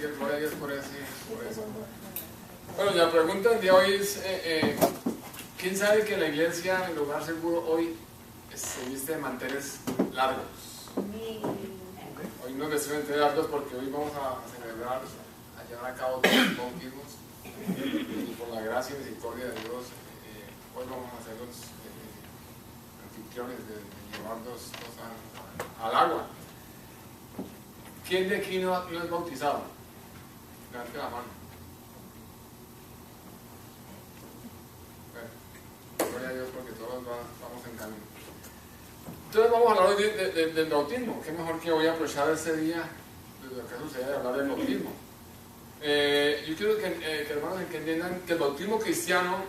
que gloria a Dios por eso. Bueno, la pregunta del día de hoy es, ¿quién sabe que la iglesia, en el lugar seguro, hoy se viste de manteles largos? Hoy no me vestimos de manteles largos porque hoy vamos a celebrar, a llevar a cabo todos los bautismos y por la gracia y misericordia de Dios, hoy vamos a ser los anfitriones de llevarnos al agua. ¿Quién de aquí no es bautizado? Levante la mano. Bueno, gloria a Dios porque todos vamos en camino. Entonces vamos a hablar hoy del bautismo. Qué mejor que hoy aprovechar ese día de lo que sucede de hablar del bautismo. Yo quiero que hermanos entiendan que el bautismo cristiano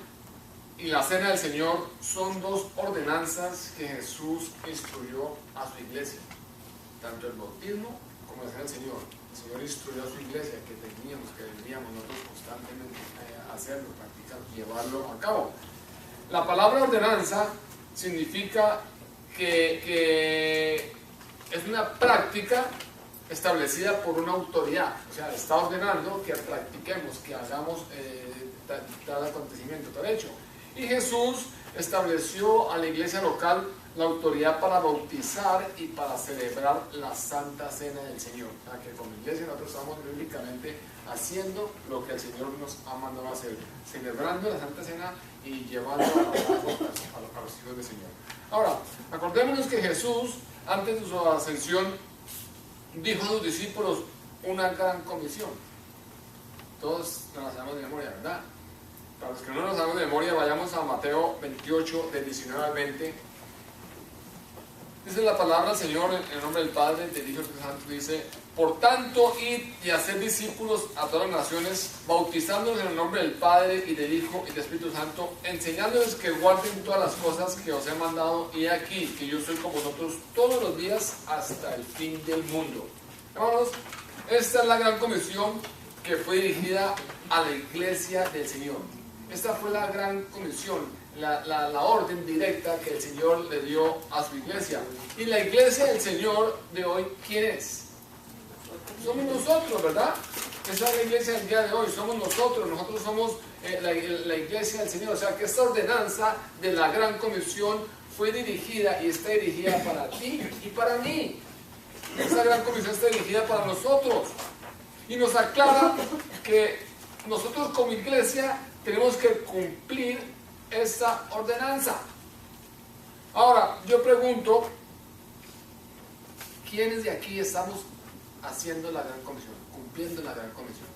y la cena del Señor son dos ordenanzas que Jesús instruyó a su iglesia. Tanto el bautismo como la cena del Señor. El Señor instruyó a su iglesia que teníamos, que deberíamos nosotros constantemente hacerlo, practicarlo, llevarlo a cabo. La palabra ordenanza significa que es una práctica establecida por una autoridad, o sea, está ordenando que practiquemos, que hagamos tal acontecimiento, tal hecho. Y Jesús estableció a la iglesia local la autoridad para bautizar y para celebrar la Santa Cena del Señor. O sea, que como iglesia nosotros estamos bíblicamente haciendo lo que el Señor nos ha mandado a hacer, celebrando la Santa Cena y llevando a los hijos del Señor. Ahora, acordémonos que Jesús, antes de su ascensión, dijo a sus discípulos una gran comisión. Todos nos la sabemos de memoria, ¿verdad? Para los que no nos sabemos de memoria, vayamos a Mateo 28, del 19 al 20. Dice la palabra del Señor en el nombre del Padre, del Hijo y del Espíritu Santo. Dice: por tanto, id y haced discípulos a todas las naciones, bautizándolos en el nombre del Padre y del Hijo y del Espíritu Santo, enseñándoles que guarden todas las cosas que os he mandado, y aquí que yo soy con vosotros todos los días hasta el fin del mundo. Hermanos, esta es la gran comisión que fue dirigida a la iglesia del Señor. Esta fue la gran comisión, la orden directa que el Señor le dio a su iglesia. Y la iglesia del Señor de hoy, ¿quién es? Somos nosotros, ¿verdad? Esa es la iglesia del día de hoy, somos nosotros somos la iglesia del Señor. O sea que esta ordenanza de la gran comisión fue dirigida y está dirigida para ti y para mí. Esta gran comisión está dirigida para nosotros y nos aclara que nosotros como iglesia tenemos que cumplir esta ordenanza. Ahora, yo pregunto, ¿quiénes de aquí estamos haciendo la gran comisión, cumpliendo la gran comisión?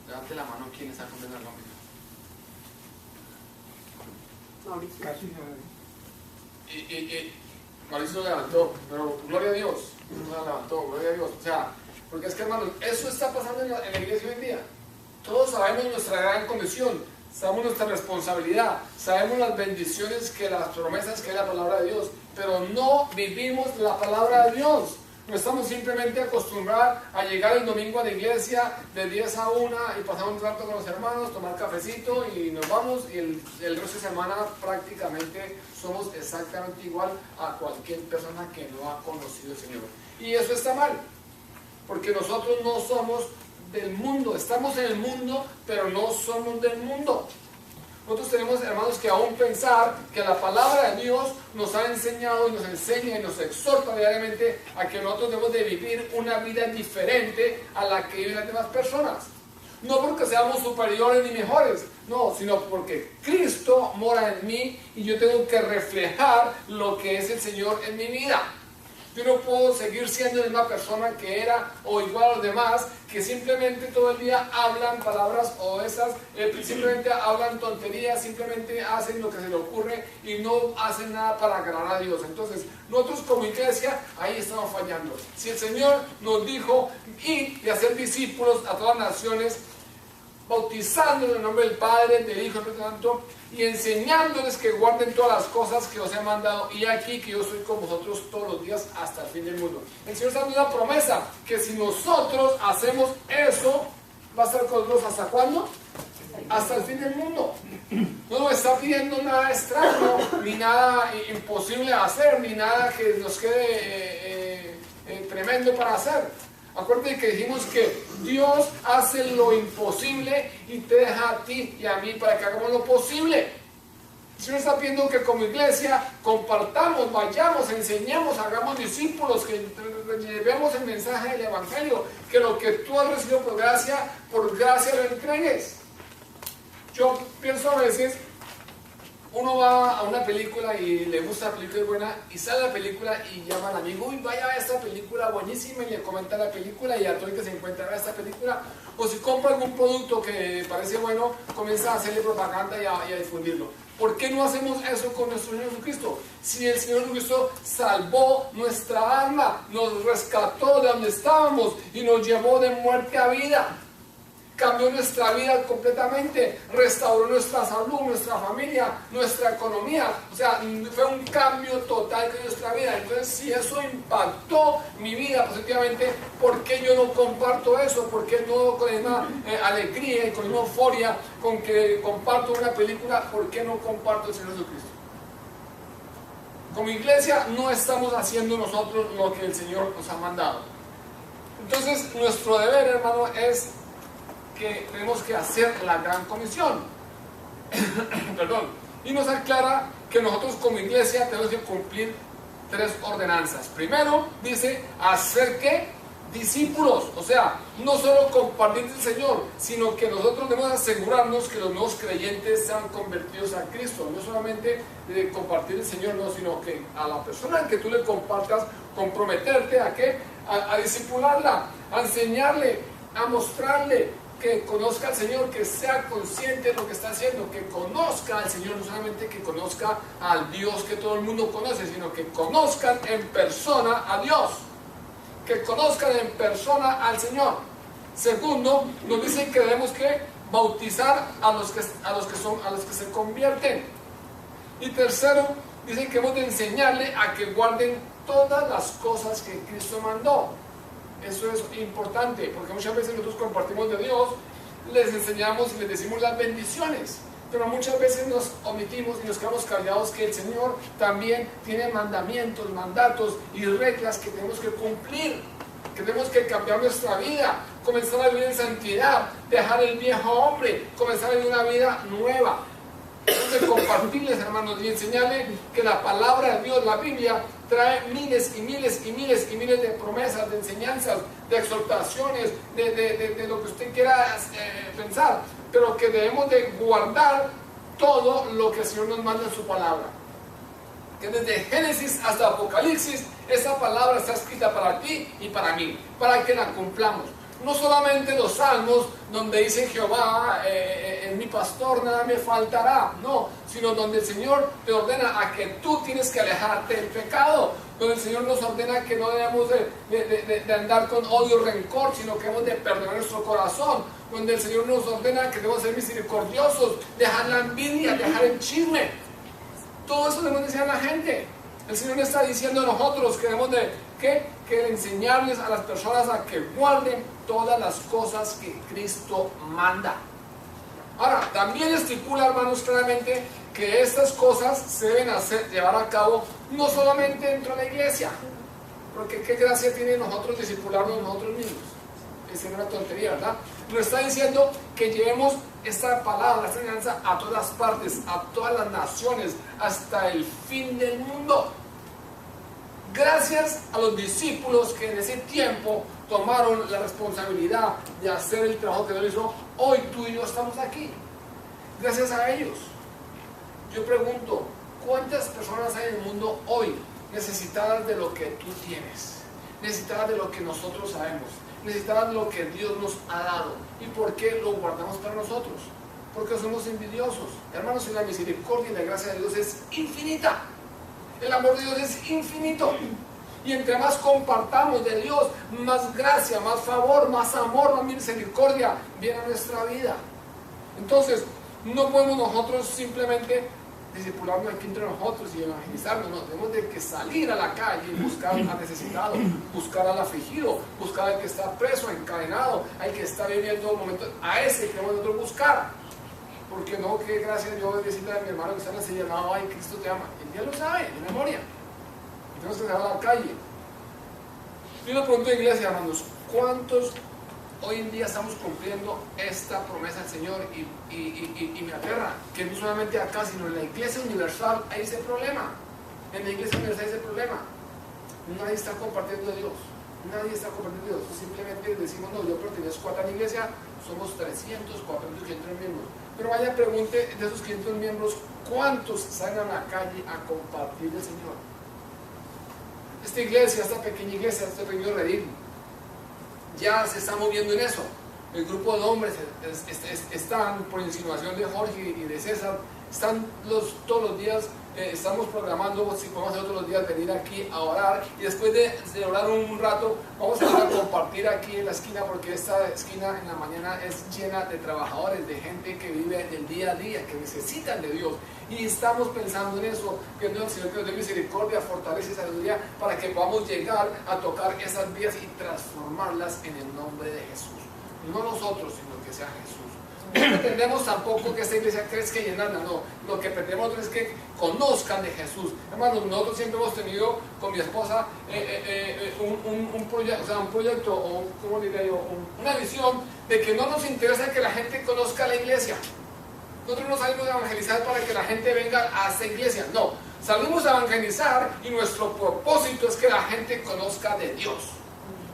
Levante la mano, ¿quién está cumpliendo la gran comisión? Mauricio. Mauricio lo levantó, pero gloria a Dios, no la levantó, gloria a Dios. O sea, porque es que, hermanos, eso está pasando en la iglesia hoy en día. Todos sabemos nuestra gran comisión, sabemos nuestra responsabilidad, sabemos las bendiciones, las promesas que es la palabra de Dios, pero no vivimos la palabra de Dios. No estamos simplemente acostumbrados a llegar el domingo a la iglesia de 10 a 1 y pasar un rato con los hermanos, tomar cafecito y nos vamos, y el resto de semana prácticamente somos exactamente igual a cualquier persona que no ha conocido al Señor. Y eso está mal, porque nosotros no somos del mundo, estamos en el mundo, pero no somos del mundo. Nosotros tenemos, hermanos, que aún pensar que la palabra de Dios nos ha enseñado y nos enseña y nos exhorta diariamente a que nosotros debemos de vivir una vida diferente a la que viven las demás personas. No porque seamos superiores ni mejores, no, sino porque Cristo mora en mí y yo tengo que reflejar lo que es el Señor en mi vida. Yo no puedo seguir siendo la misma persona que era o igual a los demás, que simplemente todo el día hablan palabras o simplemente hablan tonterías, simplemente hacen lo que se les ocurre y no hacen nada para agradar a Dios. Entonces, nosotros como iglesia, ahí estamos fallando. Si el Señor nos dijo ir y hacer discípulos a todas las naciones, bautizándolos en el nombre del Padre, del Hijo y del Espíritu Santo, y enseñándoles que guarden todas las cosas que os he mandado, y aquí que yo soy con vosotros todos los días hasta el fin del mundo. El Señor está dando una promesa, que si nosotros hacemos eso, va a estar con nosotros ¿hasta cuándo? Hasta el fin del mundo. No nos está pidiendo nada extraño, ni nada imposible de hacer, ni nada que nos quede tremendo para hacer. Acuérdate que dijimos que Dios hace lo imposible y te deja a ti y a mí para que hagamos lo posible. El Señor está pidiendo que como iglesia compartamos, vayamos, enseñemos, hagamos discípulos, que llevemos el mensaje del Evangelio, que lo que tú has recibido por gracia lo entregues. Yo pienso a veces, uno va a una película y le gusta la película, es buena, y sale la película y llama al amigo, uy, vaya a esta película buenísima, y le comenta la película y a todo el que se encuentra a esta película, o si compra algún producto que parece bueno, comienza a hacerle propaganda y a difundirlo. ¿Por qué no hacemos eso con nuestro Señor Jesucristo? Si el Señor Jesucristo salvó nuestra alma, nos rescató de donde estábamos y nos llevó de muerte a vida, cambió nuestra vida completamente, restauró nuestra salud, nuestra familia, nuestra economía, o sea, fue un cambio total de nuestra vida. Entonces, si eso impactó mi vida positivamente, ¿por qué yo no comparto eso? ¿Por qué no con la misma alegría y con la misma euforia con que comparto una película? ¿Por qué no comparto el Señor Jesucristo? Como iglesia no estamos haciendo nosotros lo que el Señor nos ha mandado. Entonces, nuestro deber, hermano, es que tenemos que hacer la gran comisión. Perdón. Y nos aclara que nosotros como iglesia tenemos que cumplir 3 ordenanzas. Primero, dice, hacer ¿qué? Discípulos. O sea, no solo compartir el Señor, sino que nosotros debemos asegurarnos que los nuevos creyentes sean convertidos a Cristo. No solamente de compartir el Señor, no, sino que a la persona que tú le compartas, comprometerte a ¿qué? A discipularla, a enseñarle, a mostrarle, que conozca al Señor, que sea consciente de lo que está haciendo, que conozca al Señor, no solamente que conozca al Dios que todo el mundo conoce, sino que conozcan en persona a Dios, que conozcan en persona al Señor. Segundo, nos dicen que debemos que bautizar a los que se convierten. Y tercero, dicen que hemos de enseñarle a que guarden todas las cosas que Cristo mandó. Eso es importante, porque muchas veces nosotros compartimos de Dios, les enseñamos y les decimos las bendiciones, pero muchas veces nos omitimos y nos quedamos callados que el Señor también tiene mandamientos, mandatos y reglas que tenemos que cumplir, que tenemos que cambiar nuestra vida, comenzar a vivir en santidad, dejar el viejo hombre, comenzar a vivir una vida nueva. Entonces, compartirles, hermanos, y enseñarles que la palabra de Dios, la Biblia, trae miles y miles y miles y miles de promesas, de enseñanzas, de exhortaciones, de lo que usted quiera pensar, pero que debemos de guardar todo lo que el Señor nos manda en su palabra. Que desde Génesis hasta Apocalipsis, esa palabra está escrita para ti y para mí, para que la cumplamos. No solamente los salmos donde dice Jehová es mi pastor, nada me faltará, no, sino donde el Señor te ordena a que tú tienes que alejarte del pecado, donde el Señor nos ordena que no debemos de andar con odio y rencor, sino que debemos de perdonar nuestro corazón, donde el Señor nos ordena que debemos ser misericordiosos, dejar la envidia, dejar el chisme. Todo eso debemos decir a la gente. El Señor está diciendo a nosotros que debemos de que enseñarles a las personas a que guarden todas las cosas que Cristo manda. Ahora, también estipula, hermanos, claramente que estas cosas se deben llevar a cabo no solamente dentro de la iglesia, porque qué gracia tiene nosotros discipularnos nosotros mismos. Es una tontería, ¿verdad? Nos está diciendo que llevemos esta palabra, esta enseñanza a todas partes, a todas las naciones, hasta el fin del mundo. Gracias a los discípulos que en ese tiempo tomaron la responsabilidad de hacer el trabajo que Dios hizo, hoy tú y yo estamos aquí. Gracias a ellos. Yo pregunto, ¿cuántas personas hay en el mundo hoy necesitadas de lo que tú tienes? Necesitadas de lo que nosotros sabemos, necesitadas de lo que Dios nos ha dado. ¿Y por qué lo guardamos para nosotros? Porque somos envidiosos. Hermanos, la misericordia y la gracia de Dios es infinita. El amor de Dios es infinito. Y entre más compartamos de Dios, más gracia, más favor, más amor, más misericordia viene a nuestra vida. Entonces, no podemos nosotros simplemente discipularnos aquí entre nosotros y evangelizarnos. No, tenemos de que salir a la calle y buscar al necesitado, buscar al afligido, buscar al que está preso, encadenado, al que está viviendo un momento. A ese que debemos nosotros buscar. Porque no, que gracias yo decirle a mi hermano que está en la silla, no, ay, Cristo te ama. Él ya lo sabe, de memoria. Y tenemos que salir a la calle. Yo le pregunto a la iglesia, hermanos, ¿Cuántos hoy en día estamos cumpliendo esta promesa del Señor? Y me aterra que no solamente acá, sino en la iglesia universal hay ese problema. En la iglesia universal hay ese problema. Nadie está compartiendo de Dios. Nadie está compartiendo de Dios. Simplemente decimos, no, yo pertenezco a tal iglesia, somos 300, 400, 500 miembros. Pero vaya, pregunte de esos 500 miembros, ¿cuántos salen a la calle a compartir del Señor? Esta iglesia, esta pequeña iglesia, este pequeño redil, ya se está moviendo en eso. El grupo de hombres están, por insinuación de Jorge y de César, están todos los días, estamos programando, si podemos hacer todos los días, venir aquí a orar, y después de orar un rato, vamos a ir a compartir aquí en la esquina, porque esta esquina en la mañana es llena de trabajadores, de gente que vive el día a día, que necesitan de Dios, y estamos pensando en eso, que el Señor que nos dé misericordia, fortaleza y sabiduría, para que podamos llegar a tocar esas vías y transformarlas en el nombre de Jesús. No nosotros, sino que sea Jesús. No pretendemos tampoco que esta iglesia crezca y llenarla, no. Lo que pretendemos es que conozcan de Jesús. Hermanos, nosotros siempre hemos tenido con mi esposa un proyecto, o ¿cómo diría yo? Una visión de que no nos interesa que la gente conozca la iglesia. Nosotros no salimos a evangelizar para que la gente venga a esta iglesia, no. Salimos a evangelizar y nuestro propósito es que la gente conozca de Dios.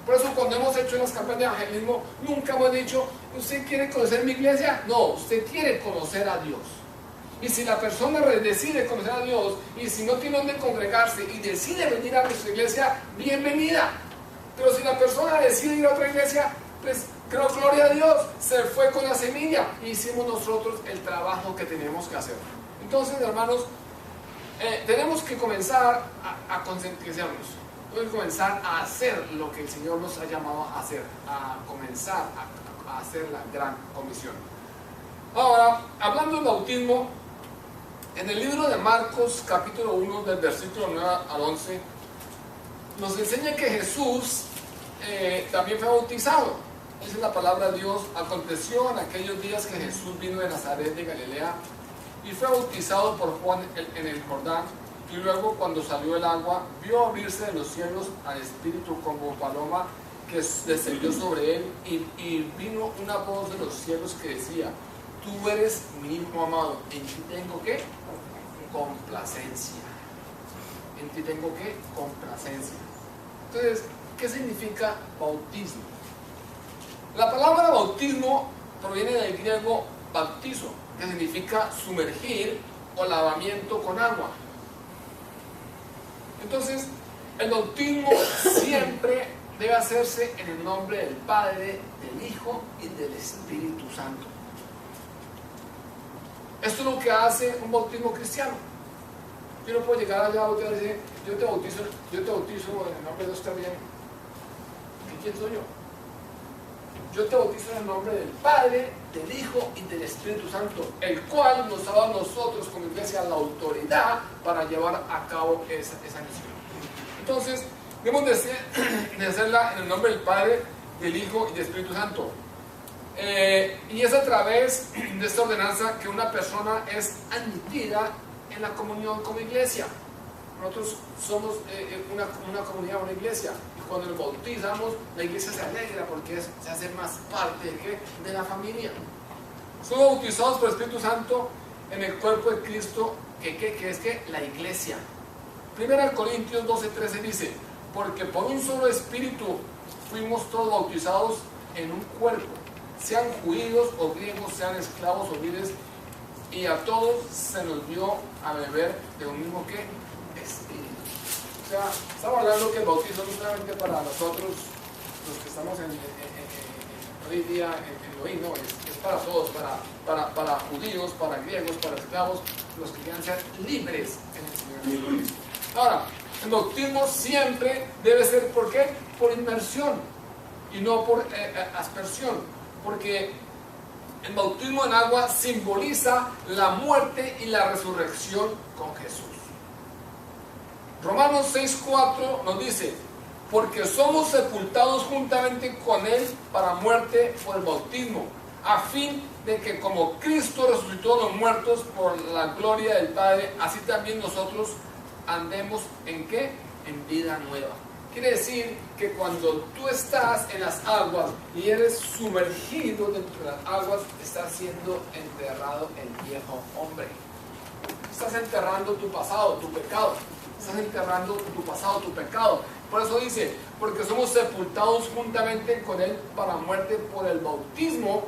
Por eso cuando hemos hecho las campañas de evangelismo, nunca hemos dicho, ¿usted quiere conocer mi iglesia? No, usted quiere conocer a Dios. Y si la persona decide conocer a Dios, y si no tiene donde congregarse y decide venir a nuestra iglesia, bienvenida. Pero si la persona decide ir a otra iglesia, pues creo, gloria a Dios, se fue con la semilla y hicimos nosotros el trabajo que tenemos que hacer. Entonces, hermanos, tenemos que comenzar a concientizarnos. Tenemos que comenzar a hacer lo que el Señor nos ha llamado a hacer, a comenzar a hacer la gran comisión. Ahora, hablando del bautismo, en el libro de Marcos, capítulo 1, del versículo 9 al 11, nos enseña que Jesús también fue bautizado. Dice la palabra de Dios: aconteció en aquellos días que Jesús vino de Nazaret de Galilea y fue bautizado por Juan en el Jordán. Y luego, cuando salió el agua, vio abrirse de los cielos al Espíritu como paloma que descendió sobre él, y vino una voz de los cielos que decía: tú eres mi Hijo amado, en ti tengo ¿qué? Complacencia. En ti tengo ¿qué? Complacencia. Entonces, ¿qué significa bautismo? La palabra bautismo proviene del griego bautizo, que significa sumergir o lavamiento con agua. Entonces, el bautismo siempre debe hacerse en el nombre del Padre, del Hijo y del Espíritu Santo. Esto es lo que hace un bautismo cristiano. Yo no puedo llegar allá a bautizar y decir: yo te bautizo en el nombre de Dios también. ¿Y quién soy yo? Yo te bautizo en el nombre del Padre, del Hijo y del Espíritu Santo, el cual nos ha dado a nosotros como iglesia la autoridad para llevar a cabo esa misión. Entonces, debemos de hacerla en el nombre del Padre, del Hijo y del Espíritu Santo. Y es a través de esta ordenanza que una persona es admitida en la comunión como iglesia. Nosotros somos una comunidad, una iglesia, y cuando nos bautizamos, la iglesia se alegra porque se hace más parte de la familia. Somos bautizados por el Espíritu Santo en el cuerpo de Cristo, que es la iglesia. 1 Corintios 12:13 dice: porque por un solo Espíritu fuimos todos bautizados en un cuerpo, sean judíos o griegos, sean esclavos o libres, y a todos se nos dio a beber de un mismo Espíritu. O sea, estamos hablando que el bautismo no es solamente para nosotros, los que estamos hoy día en Elohim, no, es para todos, para judíos, para griegos, para esclavos, los que quieran ser libres en el Señor Jesucristo. Ahora, el bautismo siempre debe ser, ¿por qué? Por inmersión y no por aspersión, porque el bautismo en agua simboliza la muerte y la resurrección con Jesús. Romanos 6:4 nos dice: porque somos sepultados juntamente con Él para muerte por el bautismo, a fin de que como Cristo resucitó a los muertos por la gloria del Padre, así también nosotros andemos ¿en qué? En vida nueva. Quiere decir que cuando tú estás en las aguas y eres sumergido dentro de las aguas, estás siendo enterrado el viejo hombre. Estás enterrando tu pasado, tu pecado. Estás enterrando tu pasado, tu pecado. Por eso dice, porque somos sepultados juntamente con Él para muerte por el bautismo,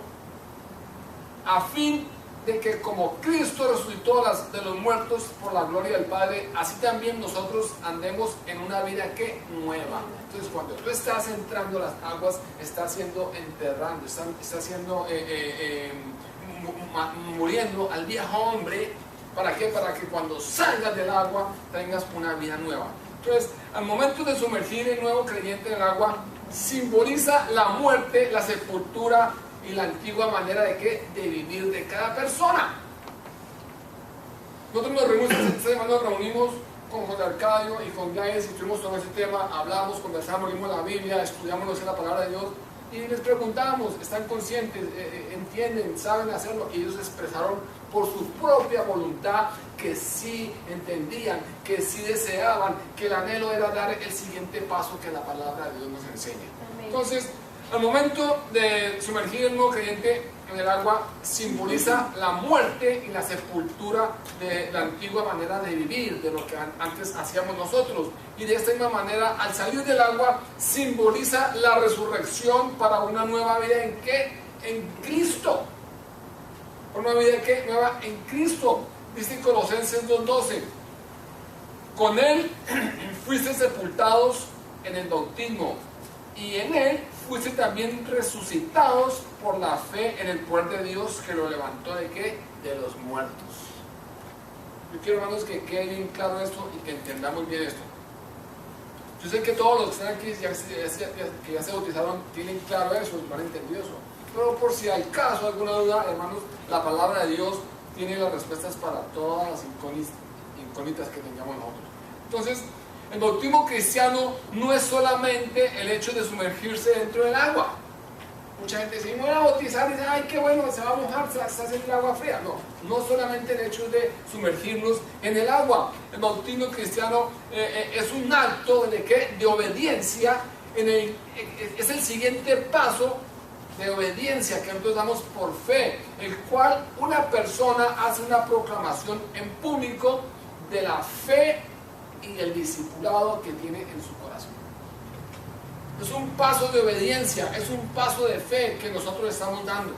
a fin de que como Cristo resucitó de los muertos por la gloria del Padre, así también nosotros andemos en una vida que nueva. Entonces cuando tú estás entrando a las aguas, estás siendo enterrando, estás siendo muriendo al viejo hombre. ¿Para qué? Para que cuando salgas del agua tengas una vida nueva. Entonces, al momento de sumergir el nuevo creyente en el agua, simboliza la muerte, la sepultura y la antigua manera de ¿qué? De vivir de cada persona. Nosotros nos reunimos con José Arcadio y con Gaius y estuvimos sobre ese tema, hablamos, conversamos, leímos la Biblia, estudiamos la palabra de Dios y les preguntamos, ¿están conscientes? ¿Entienden? ¿Saben hacerlo? Y ellos expresaron por su propia voluntad que sí entendían, que sí deseaban, que el anhelo era dar el siguiente paso que la palabra de Dios nos enseña. Entonces, al momento de sumergir el nuevo creyente en el agua, simboliza la muerte y la sepultura de la antigua manera de vivir, de lo que antes hacíamos nosotros. Y de esta misma manera, al salir del agua, simboliza la resurrección para una nueva vida ¿en qué? En Cristo. Una vida ¿qué? Nueva en Cristo. Dice Colosenses 2:12. Con Él fuiste sepultados en el bautismo, y en Él fuiste también resucitados por la fe en el poder de Dios que lo levantó ¿de qué? De los muertos. Yo quiero, hermanos, que quede bien claro esto y que entendamos bien esto. Yo sé que todos los que están aquí, que ya se bautizaron, tienen claro eso, lo han entendido eso. Pero por si hay caso, alguna duda, hermanos, la palabra de Dios tiene las respuestas para todas las incógnitas que tengamos nosotros. Entonces, el bautismo cristiano no es solamente el hecho de sumergirse dentro del agua. Mucha gente dice, me voy a bautizar y dice, ay, qué bueno, se va a mojar, se hace el agua fría. No, no solamente el hecho de sumergirnos en el agua. El bautismo cristiano es un acto ¿de qué? De obediencia, es el siguiente paso de obediencia que nosotros damos por fe, el cual una persona hace una proclamación en público de la fe y el discipulado que tiene en su corazón. Es un paso de obediencia, es un paso de fe que nosotros estamos dando.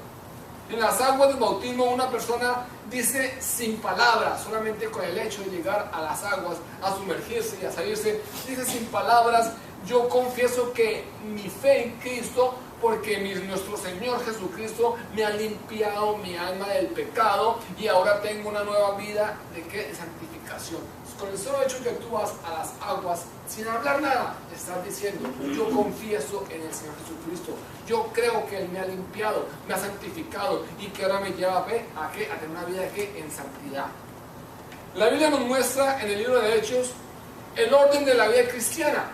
En las aguas del bautismo una persona dice sin palabras, solamente con el hecho de llegar a las aguas, a sumergirse y a salirse, dice sin palabras, yo confieso que mi fe en Cristo, porque nuestro Señor Jesucristo me ha limpiado mi alma del pecado y ahora tengo una nueva vida ¿de qué? De santificación. Con el solo hecho que tú vas a las aguas sin hablar nada, estás diciendo, yo confieso en el Señor Jesucristo, yo creo que Él me ha limpiado, me ha santificado y que ahora me lleva a tener una vida ¿qué? En santidad. La Biblia nos muestra en el libro de Hechos el orden de la vida cristiana.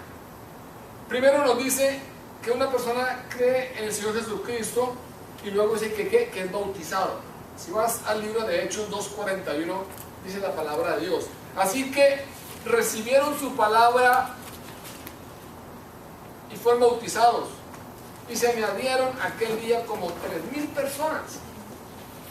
Primero nos dice que una persona cree en el Señor Jesucristo y luego dice que es bautizado. Si vas al libro de Hechos 2:41, dice la palabra de Dios. Así que recibieron su palabra y fueron bautizados. Y se añadieron aquel día como 3,000 personas.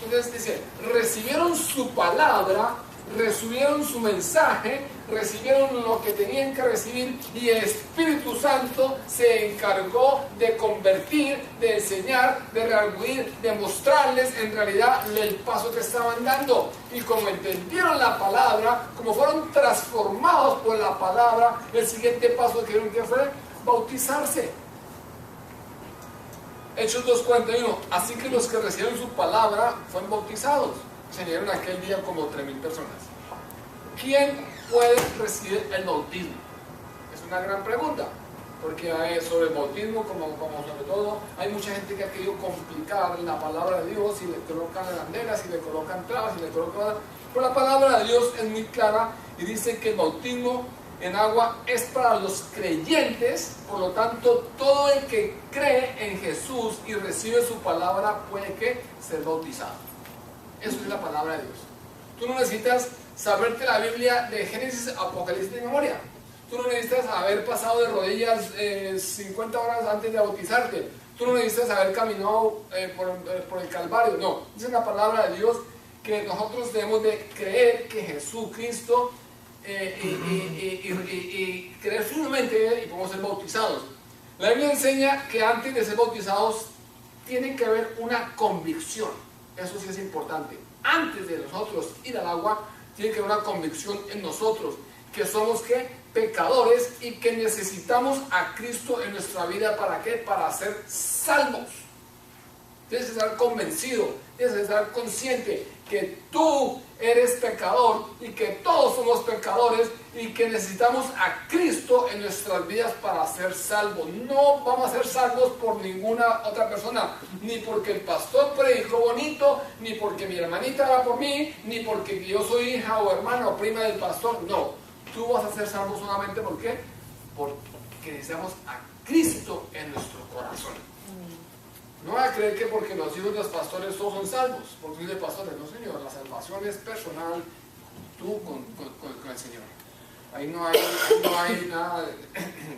Entonces dice, recibieron su palabra, recibieron su mensaje, recibieron lo que tenían que recibir y el Espíritu Santo se encargó de convertir, de enseñar, de redarguir, de mostrarles en realidad el paso que estaban dando. Y como entendieron la palabra, como fueron transformados por la palabra, el siguiente paso que vieron que fue bautizarse. Hechos 2:41, así que los que recibieron su palabra fueron bautizados. Se añadieron aquel día como 3,000 personas. ¿Quién puede recibir el bautismo? Es una gran pregunta, porque sobre el bautismo, como sobre todo, hay mucha gente que ha querido complicar la palabra de Dios y le colocan banderas y le colocan trabas y le colocan... Pero la palabra de Dios es muy clara y dice que el bautismo en agua es para los creyentes, por lo tanto todo el que cree en Jesús y recibe su palabra puede que ser bautizado. Eso es la palabra de Dios. Tú no necesitas saberte la Biblia de Génesis a Apocalipsis de memoria. Tú no necesitas haber pasado de rodillas 50 horas antes de bautizarte. Tú no necesitas haber caminado por el Calvario. No, dice la palabra de Dios que nosotros debemos de creer que Jesucristo y creer firmemente y podemos ser bautizados. La Biblia enseña que antes de ser bautizados tiene que haber una convicción. Eso sí es importante. Antes de nosotros ir al agua, tiene que haber una convicción en nosotros, que somos ¿qué? Pecadores y que necesitamos a Cristo en nuestra vida. ¿Para qué? Para ser salvos. Tienes que estar convencido, tienes que estar consciente que tú eres pecador y que todos somos pecadores y que necesitamos a Cristo en nuestras vidas para ser salvos. No vamos a ser salvos por ninguna otra persona, ni porque el pastor predicó bonito, ni porque mi hermanita va por mí, ni porque yo soy hija o hermana o prima del pastor. No, tú vas a ser salvo solamente ¿por qué? Porque necesitamos a Cristo en nuestro corazón. No va a creer que porque los hijos de los pastores todos son salvos, porque son de pastores. No, señor, la salvación es personal, tú con el Señor. Ahí no hay nada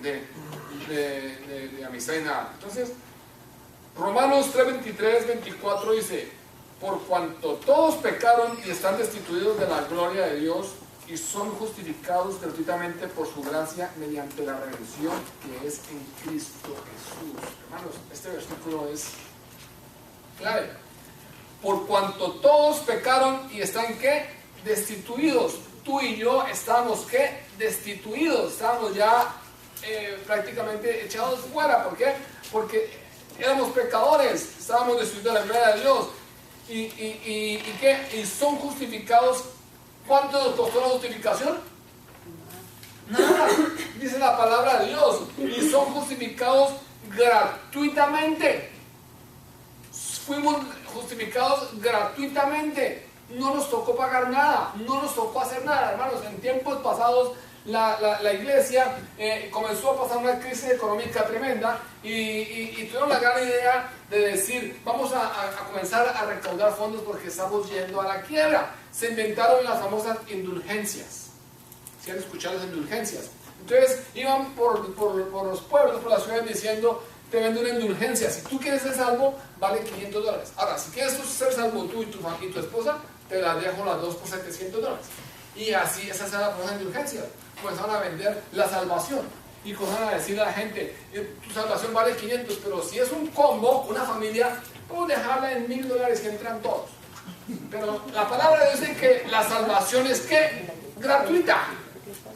de amistad y nada. Entonces, Romanos 3, 24 dice: por cuanto todos pecaron y están destituidos de la gloria de Dios y son justificados gratuitamente por su gracia mediante la redención que es en Cristo Jesús. Hermanos, este versículo es clave. Por cuanto todos pecaron y están ¿qué? Destituidos. Tú y yo estábamos ¿qué? Destituidos. Estábamos ya prácticamente echados fuera. ¿Por qué? Porque éramos pecadores. Estábamos destituidos de la gloria de Dios. ¿Y son justificados? ¿Cuánto nos costó la justificación? Nada, dice la palabra de Dios. Y son justificados gratuitamente. Fuimos justificados gratuitamente. No nos tocó pagar nada, no nos tocó hacer nada, hermanos. En tiempos pasados la iglesia comenzó a pasar una crisis económica tremenda y tuvieron la gran idea de decir: vamos a comenzar a recaudar fondos porque estamos yendo a la quiebra. Se inventaron las famosas indulgencias. ¿Sí han escuchado las indulgencias? Entonces iban por los pueblos, por las ciudades diciendo: te vendo una indulgencia, si tú quieres ser salvo vale $500. Ahora, si quieres ser salvo tú y tu esposa, te las dejo las dos por $700. Y así, esas eran las indulgencias. Comenzaron a vender la salvación y comenzaron a decirle a la gente: tu salvación vale 500, pero si es un combo, una familia, puedo dejarla en $1000 y entran todos. Pero la palabra dice que la salvación es ¿qué? Gratuita.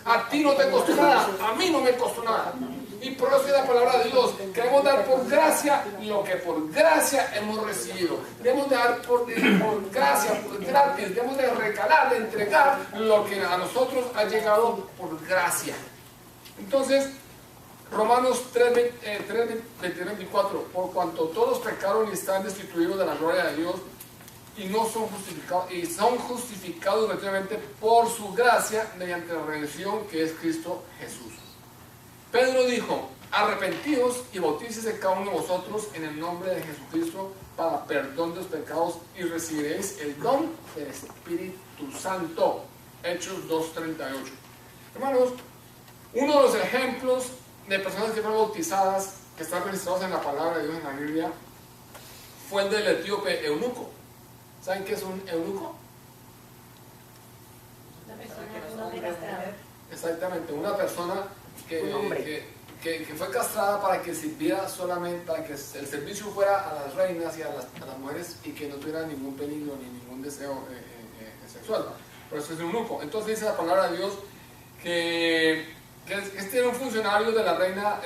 A ti no te costó nada, a mí no me costó nada. Y por eso es la palabra de Dios. Queremos dar por gracia lo que por gracia hemos recibido. Debemos de dar por gracia, por gratis. Debemos de regalar, de entregar lo que a nosotros ha llegado por gracia. Entonces, Romanos 3, 24. Por cuanto todos pecaron y están destituidos de la gloria de Dios y no son justificados, y son justificados gratuitamente por su gracia mediante la redención que es Cristo Jesús. Pedro dijo: arrepentidos y bautícese cada uno de vosotros en el nombre de Jesucristo para perdón de los pecados y recibiréis el don del Espíritu Santo. Hechos 2:38. Hermanos, uno de los ejemplos de personas que fueron bautizadas, que están registrados en la palabra de Dios en la Biblia, fue el del etíope eunuco. ¿Saben qué es un eunuco? Una persona que no tiene castrada. Exactamente, una persona que fue castrada para que sirviera solamente, para que el servicio fuera a las reinas y a las mujeres y que no tuviera ningún peligro ni ningún deseo sexual. Por eso es un eunuco. Entonces dice la palabra de Dios que este era un funcionario de la reina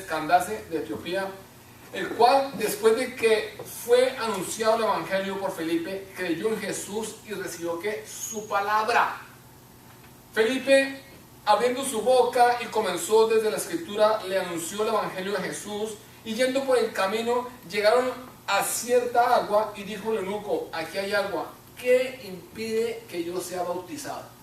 Candace de Etiopía, el cual, después de que fue anunciado el evangelio por Felipe, creyó en Jesús y recibió ¿qué? Su palabra. Felipe, abriendo su boca y comenzó desde la escritura, le anunció el evangelio de Jesús, y yendo por el camino llegaron a cierta agua y dijo el eunuco: aquí hay agua, ¿qué impide que yo sea bautizado?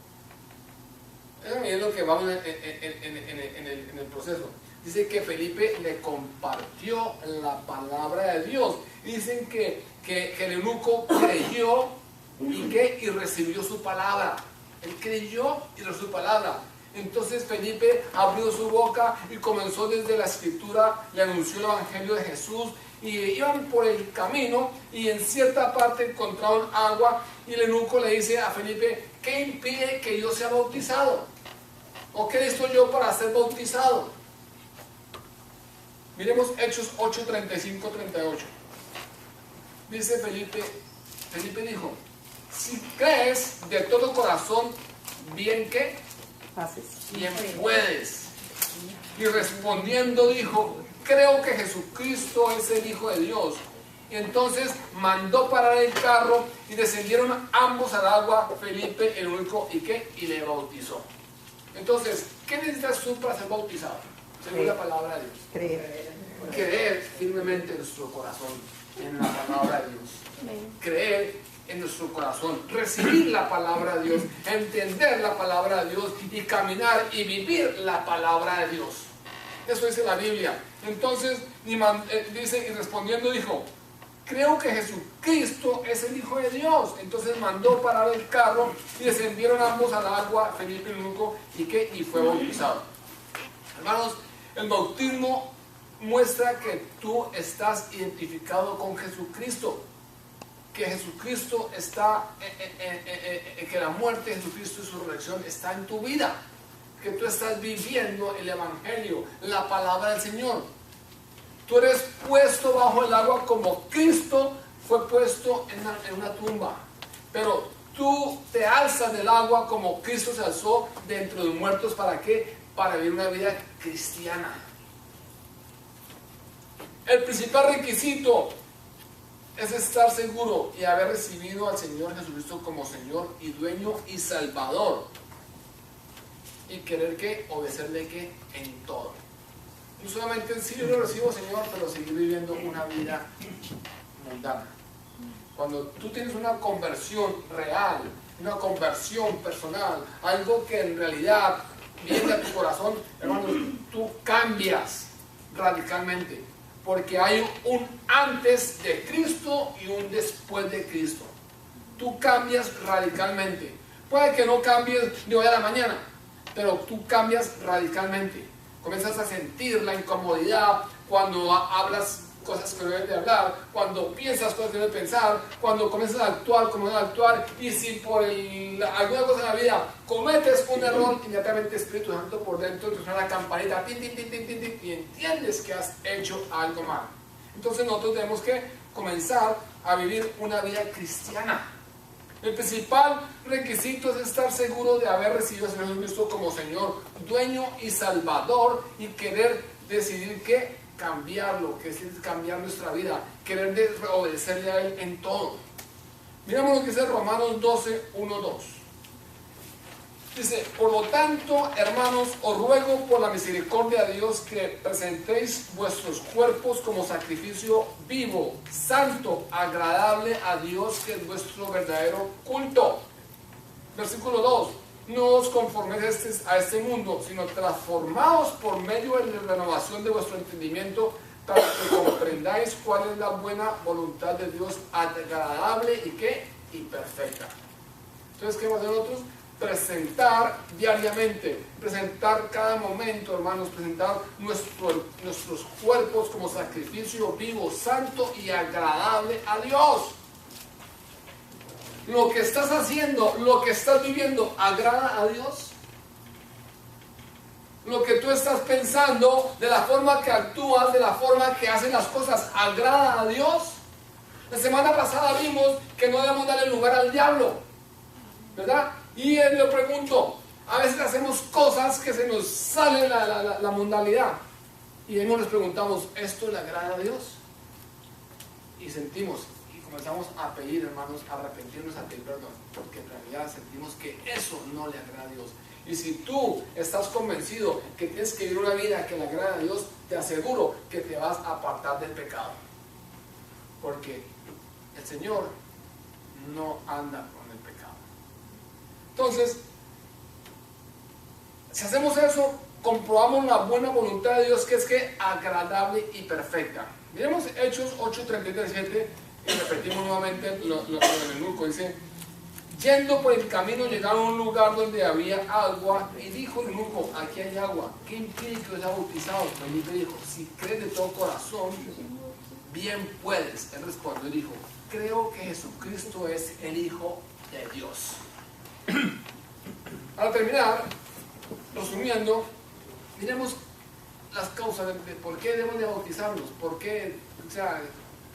Eso es lo que vamos en el proceso. Dice que Felipe le compartió la palabra de Dios. Dicen que el eunuco creyó y recibió su palabra. Él creyó y recibió su palabra. Entonces Felipe abrió su boca y comenzó desde la escritura, le anunció el evangelio de Jesús. Y iban por el camino y en cierta parte encontraron agua y el eunuco le dice a Felipe: ¿qué impide que yo sea bautizado? ¿O qué necesito yo para ser bautizado? Miremos Hechos 8, 35, 38. Dice Felipe dijo: si crees de todo corazón, bien que bien puedes. Y respondiendo dijo: creo que Jesucristo es el Hijo de Dios. Y entonces mandó parar el carro y descendieron ambos al agua, Felipe el único, y le bautizó. Entonces, ¿qué necesitas tú para ser bautizado? Según la palabra de Dios. Creer firmemente en nuestro corazón, en la palabra de Dios. Creer en nuestro corazón, recibir la palabra de Dios, entender la palabra de Dios y caminar y vivir la palabra de Dios. Eso dice la Biblia. Entonces dice, y respondiendo dijo: creo que Jesucristo es el Hijo de Dios. Entonces mandó parar el carro y descendieron ambos al agua, Felipe y Eunuco, y fue bautizado. Hermanos, el bautismo muestra que tú estás identificado con Jesucristo, que Jesucristo está, que la muerte de Jesucristo y su resurrección está en tu vida, que tú estás viviendo el evangelio, la palabra del Señor. Tú eres puesto bajo el agua como Cristo fue puesto en una tumba, pero tú te alzas del agua como Cristo se alzó de entre los muertos. ¿Para qué? Para vivir una vida cristiana. El principal requisito es estar seguro y haber recibido al Señor Jesucristo como Señor y dueño y Salvador, y querer que obedecerle que en todo. No solamente sí yo lo recibo, Señor, pero seguir viviendo una vida mundana. Cuando tú tienes una conversión real, una conversión personal, algo que en realidad viene a tu corazón, hermano, tú cambias radicalmente, porque hay un antes de Cristo y un después de Cristo. Tú cambias radicalmente. Puede que no cambies de hoy a la mañana, pero tú cambias radicalmente. Comienzas a sentir la incomodidad cuando hablas cosas que no debes de hablar, cuando piensas cosas que no debes pensar, cuando comienzas a actuar como no actuar. Y si por alguna cosa en la vida cometes un error, inmediatamente Espíritu Santo por dentro te suena la campanita, tin, tin, tin, tin, tin, tin, y entiendes que has hecho algo mal. Entonces nosotros tenemos que comenzar a vivir una vida cristiana. El principal requisito es estar seguro de haber recibido a Jesucristo como Señor, dueño y Salvador, y querer decidir que cambiarlo, que es cambiar nuestra vida, querer obedecerle a Él en todo. Miramos lo que dice Romanos 12, 1, 2. Dice: por lo tanto, hermanos, os ruego por la misericordia de Dios que presentéis vuestros cuerpos como sacrificio vivo, santo, agradable a Dios, que es vuestro verdadero culto. Versículo 2. No os conforméis a este mundo, sino transformaos por medio de la renovación de vuestro entendimiento, para que comprendáis cuál es la buena voluntad de Dios, agradable y perfecta. Entonces, ¿qué vamos a hacer nosotros? Presentar diariamente, presentar cada momento, hermanos, presentar nuestros cuerpos como sacrificio vivo, santo y agradable a Dios. Lo que estás haciendo, lo que estás viviendo, ¿agrada a Dios? Lo que tú estás pensando, de la forma que actúas, de la forma que haces las cosas, ¿agrada a Dios? La semana pasada vimos que no debemos darle lugar al diablo, ¿verdad? Y le pregunto, a veces hacemos cosas que se nos sale la mundanalidad, y luego nos preguntamos, ¿esto le agrada a Dios? Y sentimos, y comenzamos a pedir, hermanos, a arrepentirnos, a pedir perdón, porque en realidad sentimos que eso no le agrada a Dios. Y si tú estás convencido que tienes que vivir una vida que le agrada a Dios, te aseguro que te vas a apartar del pecado, porque el Señor no anda con el pecado. Entonces, si hacemos eso, comprobamos la buena voluntad de Dios, que es que agradable y perfecta. Miremos Hechos 8, 37, y repetimos nuevamente lo del eunuco. Dice: Yendo por el camino llegaron a un lugar donde había agua y dijo el eunuco, aquí hay agua, ¿qué impide que os haya bautizado? Felipe dijo, si crees de todo corazón, bien puedes. Él respondió y dijo, creo que Jesucristo es el Hijo de Dios. Para terminar, resumiendo, miremos las causas de por qué debemos de bautizarnos, por qué, o sea,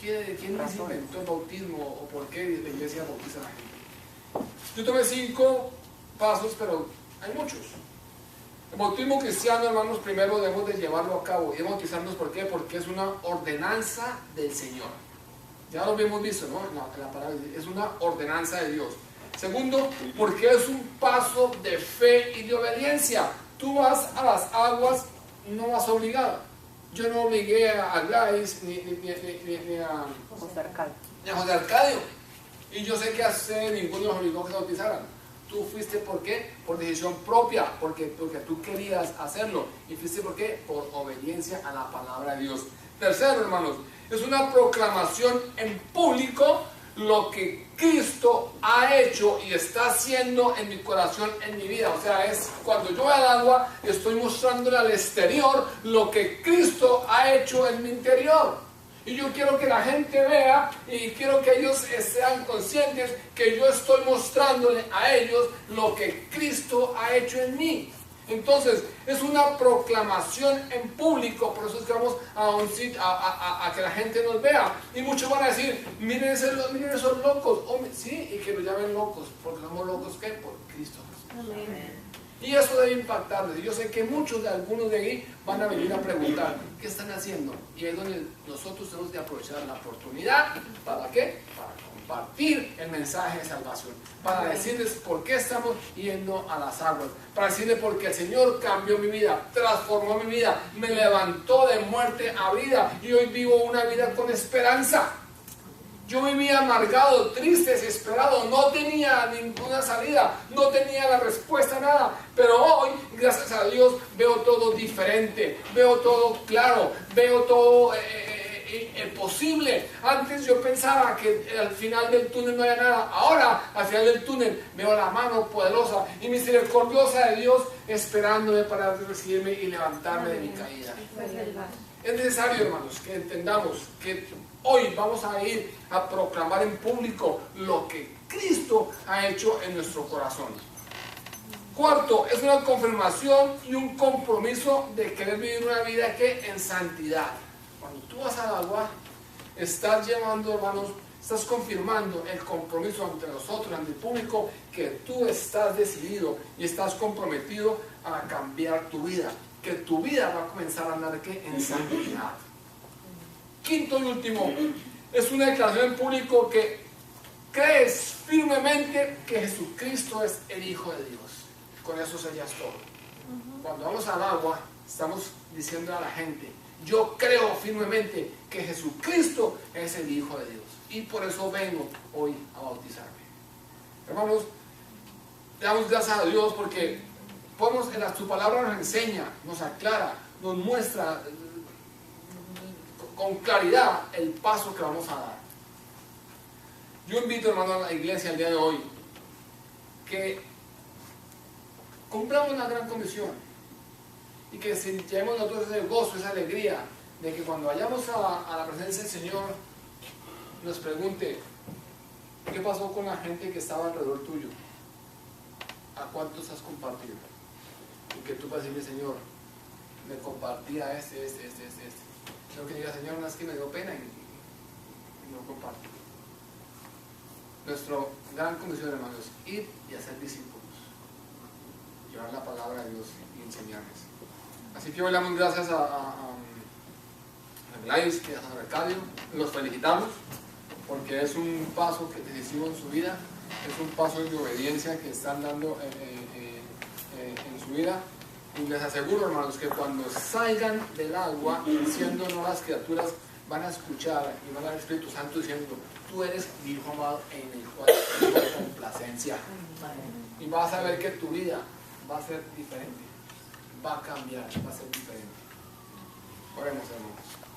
quién nos inventó el bautismo o por qué la iglesia bautiza a la gente. Yo tomé 5 pasos, pero hay muchos. El bautismo cristiano, hermanos, primero debemos de llevarlo a cabo y bautizarnos, ¿por qué? Porque es una ordenanza del Señor. Ya lo habíamos visto, ¿no? La palabra es una ordenanza de Dios. Segundo, porque es un paso de fe y de obediencia. Tú vas a las aguas, no vas obligado. Yo no obligué a Gladys ni a José Arcadio. Y yo sé que a ustedes ninguno los obligó a que se bautizaran. Tú fuiste, ¿por qué? Por decisión propia, porque tú querías hacerlo. Y fuiste, ¿por qué? Por obediencia a la palabra de Dios. Tercero, hermanos, es una proclamación en público lo que Cristo ha hecho y está haciendo en mi corazón, en mi vida. O sea, es cuando yo voy al agua, estoy mostrándole al exterior lo que Cristo ha hecho en mi interior. Y yo quiero que la gente vea y quiero que ellos sean conscientes que yo estoy mostrándole a ellos lo que Cristo ha hecho en mí. Entonces, es una proclamación en público, por eso es que vamos a un sitio, a que la gente nos vea. Y muchos van a decir, miren esos locos. Oh, sí, y que nos llamen locos, porque somos locos, ¿qué? Por Cristo Jesús. Amén. Y eso debe impactarles. Yo sé que muchos de algunos de ahí van a venir a preguntar, ¿qué están haciendo? Y es donde nosotros tenemos que aprovechar la oportunidad. ¿Para qué? Para compartir el mensaje de salvación. Para decirles por qué estamos yendo a las aguas. Para decirles porque el Señor cambió mi vida, transformó mi vida, me levantó de muerte a vida y hoy vivo una vida con esperanza. Yo vivía amargado, triste, desesperado, no tenía ninguna salida, no tenía la respuesta a nada, pero hoy, gracias a Dios, veo todo diferente, veo todo claro, veo todo posible. Antes yo pensaba que al final del túnel no había nada, ahora al final del túnel veo la mano poderosa y misericordiosa de Dios esperándome para recibirme y levantarme de mi caída. Es necesario, hermanos, que entendamos que hoy vamos a ir a proclamar en público lo que Cristo ha hecho en nuestro corazón. Cuarto, es una confirmación y un compromiso de querer vivir una vida que en santidad. Cuando tú vas al agua, estás llevando, hermanos, estás confirmando el compromiso ante nosotros, ante el público, que tú estás decidido y estás comprometido a cambiar tu vida. Que tu vida va a comenzar a andar ¿qué? En santidad. Quinto y último, es una declaración en público que crees firmemente que Jesucristo es el Hijo de Dios. Con eso sellas todo. Cuando vamos al agua, estamos diciendo a la gente, yo creo firmemente que Jesucristo es el Hijo de Dios. Y por eso vengo hoy a bautizarme. Hermanos, damos gracias a Dios porque su palabra nos enseña, nos aclara, nos muestra con claridad el paso que vamos a dar. Yo invito, hermano, a la iglesia el día de hoy que cumplamos la gran comisión y que sintamos nosotros ese gozo, esa alegría de que cuando vayamos a la presencia del Señor nos pregunte ¿qué pasó con la gente que estaba alrededor tuyo? ¿A cuántos has compartido? Y que tú vas a decirle, Señor, me compartía este. Creo que diga, Señor, no es que me dio pena y no comparto. Nuestra gran comisión, hermanos, es ir y hacer discípulos, llevar la palabra de Dios y enseñarles. Así que hoy le damos gracias a Gladys y a San Arcadio, los felicitamos porque es un paso que decisivo en su vida, es un paso de obediencia que están dando en su vida. Y les aseguro, hermanos, que cuando salgan del agua, siendo nuevas criaturas, van a escuchar y van a ver al Espíritu Santo diciendo, tú eres mi hijo amado en el cual tengo complacencia. Y vas a ver que tu vida va a ser diferente, va a cambiar, va a ser diferente. Oremos, hermanos.